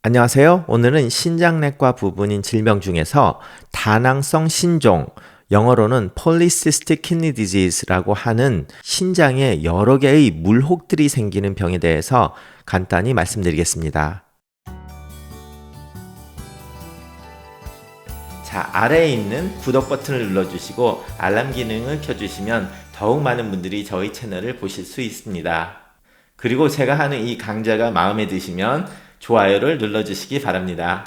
안녕하세요. 오늘은 신장내과 부분인 질병 중에서 다낭성 신종, 영어로는 Polycystic Kidney Disease라고 하는 신장에 여러 개의 물혹들이 생기는 병에 대해서 간단히 말씀드리겠습니다. 자, 아래에 있는 구독 버튼을 눌러주시고 알람 기능을 켜주시면 더욱 많은 분들이 저희 채널을 보실 수 있습니다. 그리고 제가 하는 이 강좌가 마음에 드시면 좋아요를 눌러주시기 바랍니다.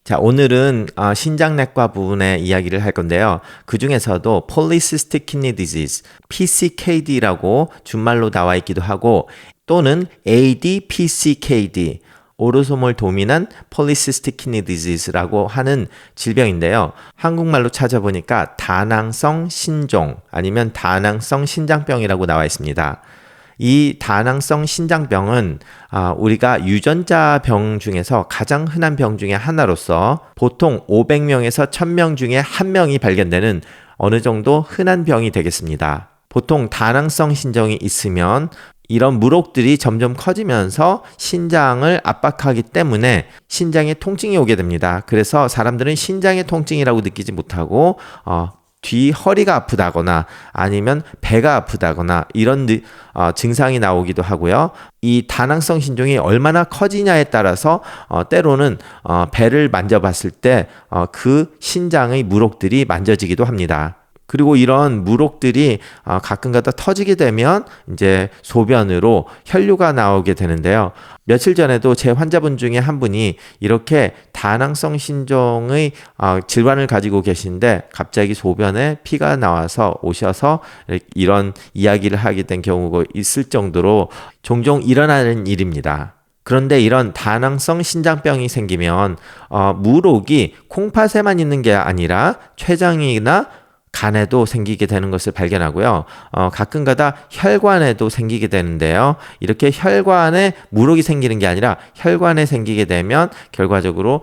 자, 오늘은 신장내과 부분의 이야기를 할 건데요. 그 중에서도 Polycystic Kidney Disease, PCKD라고 준말로 나와 있기도 하고 또는 ADPCKD, 오로소몰 도미난 Polycystic Kidney Disease라고 하는 질병인데요. 한국말로 찾아보니까 다낭성 신종 아니면 다낭성 신장병이라고 나와 있습니다. 이 다낭성 신장병은 우리가 유전자 병 중에서 가장 흔한 병 중에 하나로서 보통 500명에서 1000명 중에 1명이 발견되는 어느 정도 흔한 병이 되겠습니다. 보통 다낭성 신종이 있으면 이런 물혹들이 점점 커지면서 신장을 압박하기 때문에 신장에 통증이 오게 됩니다. 그래서 사람들은 신장의 통증이라고 느끼지 못하고 뒤 허리가 아프다거나 아니면 배가 아프다거나 이런 증상이 나오기도 하고요. 이 다낭성 신종이 얼마나 커지냐에 따라서 때로는 배를 만져봤을 때 그 신장의 물혹들이 만져지기도 합니다. 그리고 이런 물혹들이 가끔가다 터지게 되면 이제 소변으로 혈류가 나오게 되는데요. 며칠 전에도 제 환자분 중에 한 분이 이렇게 다낭성 신종의 질환을 가지고 계신데 갑자기 소변에 피가 나와서 오셔서 이런 이야기를 하게 된 경우가 있을 정도로 종종 일어나는 일입니다. 그런데 이런 다낭성 신장병이 생기면 물혹이 콩팥에만 있는 게 아니라 췌장이나 간에도 생기게 되는 것을 발견하고요. 가끔가다 혈관에도 생기게 되는데요. 이렇게 혈관에 물혹이 생기는 게 아니라 혈관에 생기게 되면 결과적으로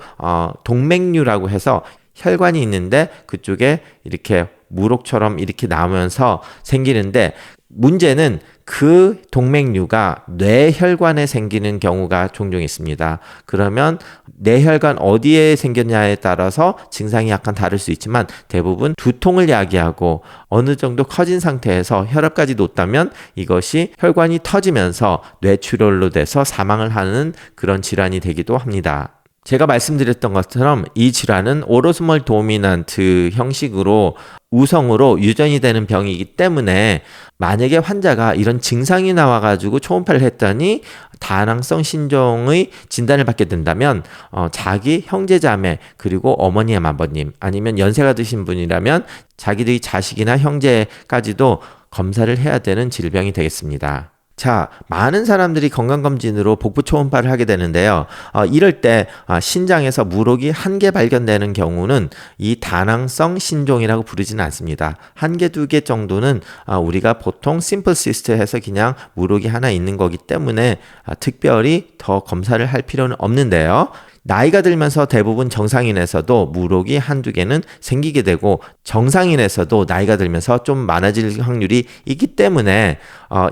동맥류라고 해서 혈관이 있는데 그쪽에 이렇게 물혹처럼 이렇게 나오면서 생기는데 문제는 그 동맥류가 뇌혈관에 생기는 경우가 종종 있습니다. 그러면 뇌혈관 어디에 생겼냐에 따라서 증상이 약간 다를 수 있지만 대부분 두통을 야기하고 어느 정도 커진 상태에서 혈압까지 높다면 이것이 혈관이 터지면서 뇌출혈로 돼서 사망을 하는 그런 질환이 되기도 합니다. 제가 말씀드렸던 것처럼 이 질환은 오로스몰 도미넌트 형식으로 우성으로 유전이 되는 병이기 때문에 만약에 환자가 이런 증상이 나와가지고 초음파를 했더니 다낭성 신종의 진단을 받게 된다면 자기 형제자매 그리고 어머니의 아버님 아니면 연세가 드신 분이라면 자기들의 자식이나 형제까지도 검사를 해야 되는 질병이 되겠습니다. 자, 많은 사람들이 건강검진으로 복부 초음파를 하게 되는데요. 이럴 때 신장에서 물혹이 한 개 발견되는 경우는 이 다낭성 신종이라고 부르지는 않습니다. 한 개, 두 개 정도는 우리가 보통 심플 시스트 해서 그냥 물혹이 하나 있는 거기 때문에 특별히 더 검사를 할 필요는 없는데요. 나이가 들면서 대부분 정상인에서도 물혹이 한두 개는 생기게 되고 정상인에서도 나이가 들면서 좀 많아질 확률이 있기 때문에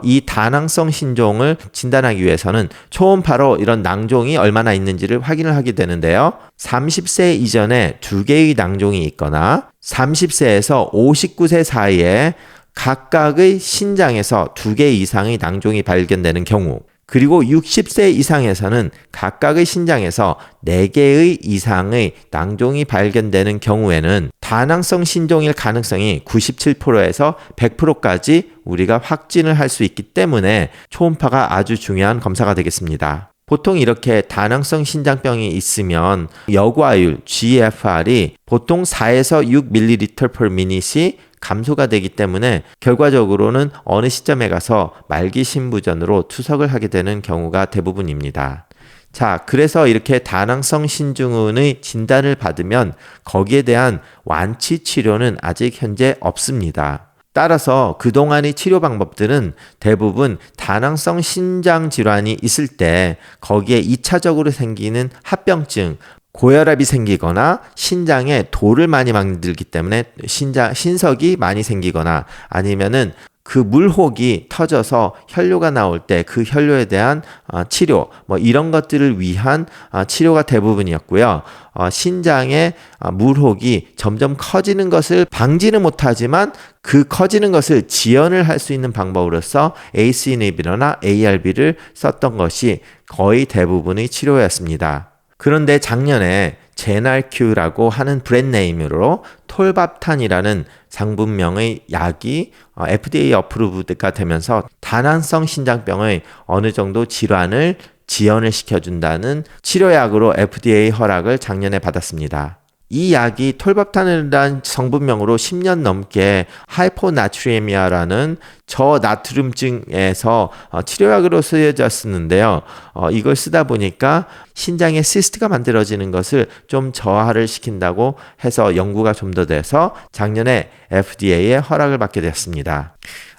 이 다낭성 신종을 진단하기 위해서는 초음파로 이런 낭종이 얼마나 있는지를 확인을 하게 되는데요. 30세 이전에 두 개의 낭종이 있거나 30세에서 59세 사이에 각각의 신장에서 두 개 이상의 낭종이 발견되는 경우 그리고 60세 이상에서는 각각의 신장에서 4개의 이상의 낭종이 발견되는 경우에는 다낭성 신종일 가능성이 97%에서 100%까지 우리가 확진을 할 수 있기 때문에 초음파가 아주 중요한 검사가 되겠습니다. 보통 이렇게 다낭성 신장병이 있으면 여과율 GFR이 보통 4에서 6ml/min이 감소가 되기 때문에 결과적으로는 어느 시점에 가서 말기 신부전으로 투석을 하게 되는 경우가 대부분입니다. 자, 그래서 이렇게 다낭성 신증후군의 진단을 받으면 거기에 대한 완치 치료는 아직 현재 없습니다. 따라서 그동안의 치료 방법들은 대부분 다낭성 신장 질환이 있을 때 거기에 2차적으로 생기는 합병증, 고혈압이 생기거나 신장에 돌을 많이 만들기 때문에 신석이 많이 생기거나 아니면은 그 물혹이 터져서 혈뇨가 나올 때 그 혈뇨에 대한 치료, 이런 것들을 위한 치료가 대부분이었고요. 신장의 물혹이 점점 커지는 것을 방지는 못하지만 그 커지는 것을 지연을 할 수 있는 방법으로서 ACE 인히비터나 ARB를 썼던 것이 거의 대부분의 치료였습니다. 그런데 작년에 제날큐라고 하는 브랜드네임으로 톨밥탄이라는 상분명의 약이 FDA 어프로브드가 되면서 다낭성 신장병의 어느 정도 질환을 지연을 시켜준다는 치료약으로 FDA 허락을 작년에 받았습니다. 이 약이 톨밥탄이라는 성분명으로 10년 넘게 하이포나트리엠이아라는 저나트륨증에서 치료약으로 쓰여졌었는데요. 이걸 쓰다 보니까 신장에 시스트가 만들어지는 것을 좀 저하를 시킨다고 해서 연구가 좀 더 돼서 작년에 FDA의 허락을 받게 됐습니다.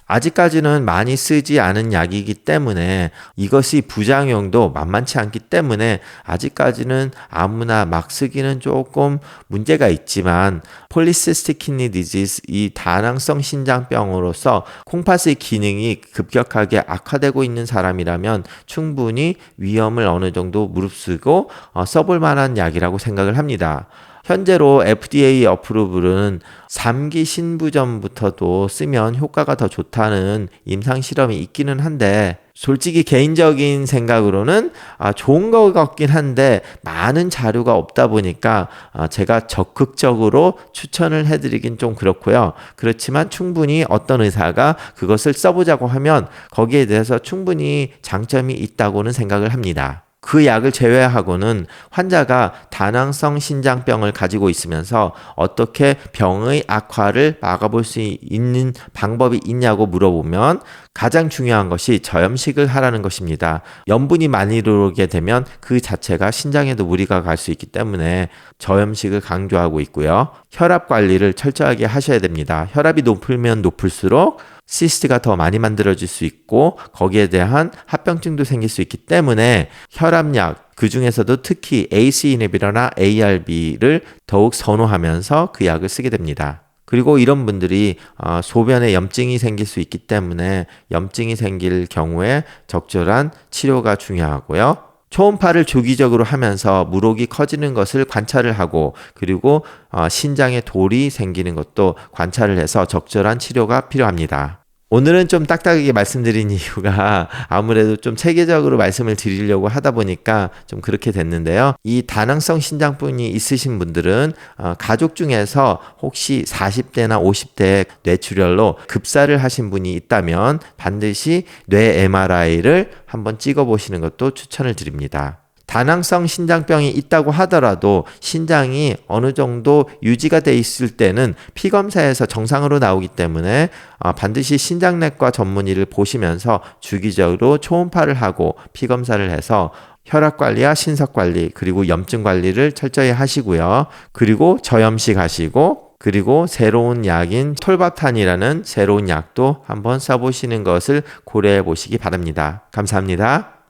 아직까지는 많이 쓰지 않은 약이기 때문에 이것이 부작용도 만만치 않기 때문에 아직까지는 아무나 막 쓰기는 조금 문제가 있지만 폴리시스틱 키드니 디지즈, 이 다낭성 신장병으로서 콩팥의 기능이 급격하게 악화되고 있는 사람이라면 충분히 위험을 어느 정도 무릅쓰고 써볼 만한 약이라고 생각을 합니다. 현재로 FDA 어프로브는 3기 신부전부터도 쓰면 효과가 더 좋다는 임상실험이 있기는 한데 솔직히 개인적인 생각으로는 좋은 것 같긴 한데 많은 자료가 없다 보니까 제가 적극적으로 추천을 해드리긴 좀 그렇고요. 그렇지만 충분히 어떤 의사가 그것을 써보자고 하면 거기에 대해서 충분히 장점이 있다고는 생각을 합니다. 그 약을 제외하고는 환자가 다낭성 신장병을 가지고 있으면서 어떻게 병의 악화를 막아볼 수 있는 방법이 있냐고 물어보면 가장 중요한 것이 저염식을 하라는 것입니다. 염분이 많이 들어오게 되면 그 자체가 신장에도 무리가 갈 수 있기 때문에 저염식을 강조하고 있고요. 혈압 관리를 철저하게 하셔야 됩니다. 혈압이 높으면 높을수록 시스트가 더 많이 만들어질 수 있고 거기에 대한 합병증도 생길 수 있기 때문에 혈압약, 그 중에서도 특히 ACE 인히비터나 ARB를 더욱 선호하면서 그 약을 쓰게 됩니다. 그리고 이런 분들이 소변에 염증이 생길 수 있기 때문에 염증이 생길 경우에 적절한 치료가 중요하고요. 초음파를 주기적으로 하면서 물혹이 커지는 것을 관찰을 하고 그리고 신장에 돌이 생기는 것도 관찰을 해서 적절한 치료가 필요합니다. 오늘은 좀 딱딱하게 말씀드린 이유가 아무래도 좀 체계적으로 말씀을 드리려고 하다 보니까 좀 그렇게 됐는데요. 이 다낭성 신장병이 있으신 분들은 가족 중에서 혹시 40대나 50대 뇌출혈로 급사를 하신 분이 있다면 반드시 뇌 MRI를 한번 찍어보시는 것도 추천을 드립니다. 다낭성 신장병이 있다고 하더라도 신장이 어느 정도 유지가 돼 있을 때는 피검사에서 정상으로 나오기 때문에 반드시 신장내과 전문의를 보시면서 주기적으로 초음파를 하고 피검사를 해서 혈압 관리와 신석 관리 그리고 염증 관리를 철저히 하시고요. 그리고 저염식 하시고 그리고 새로운 약인 톨밥탄이라는 새로운 약도 한번 써보시는 것을 고려해 보시기 바랍니다. 감사합니다.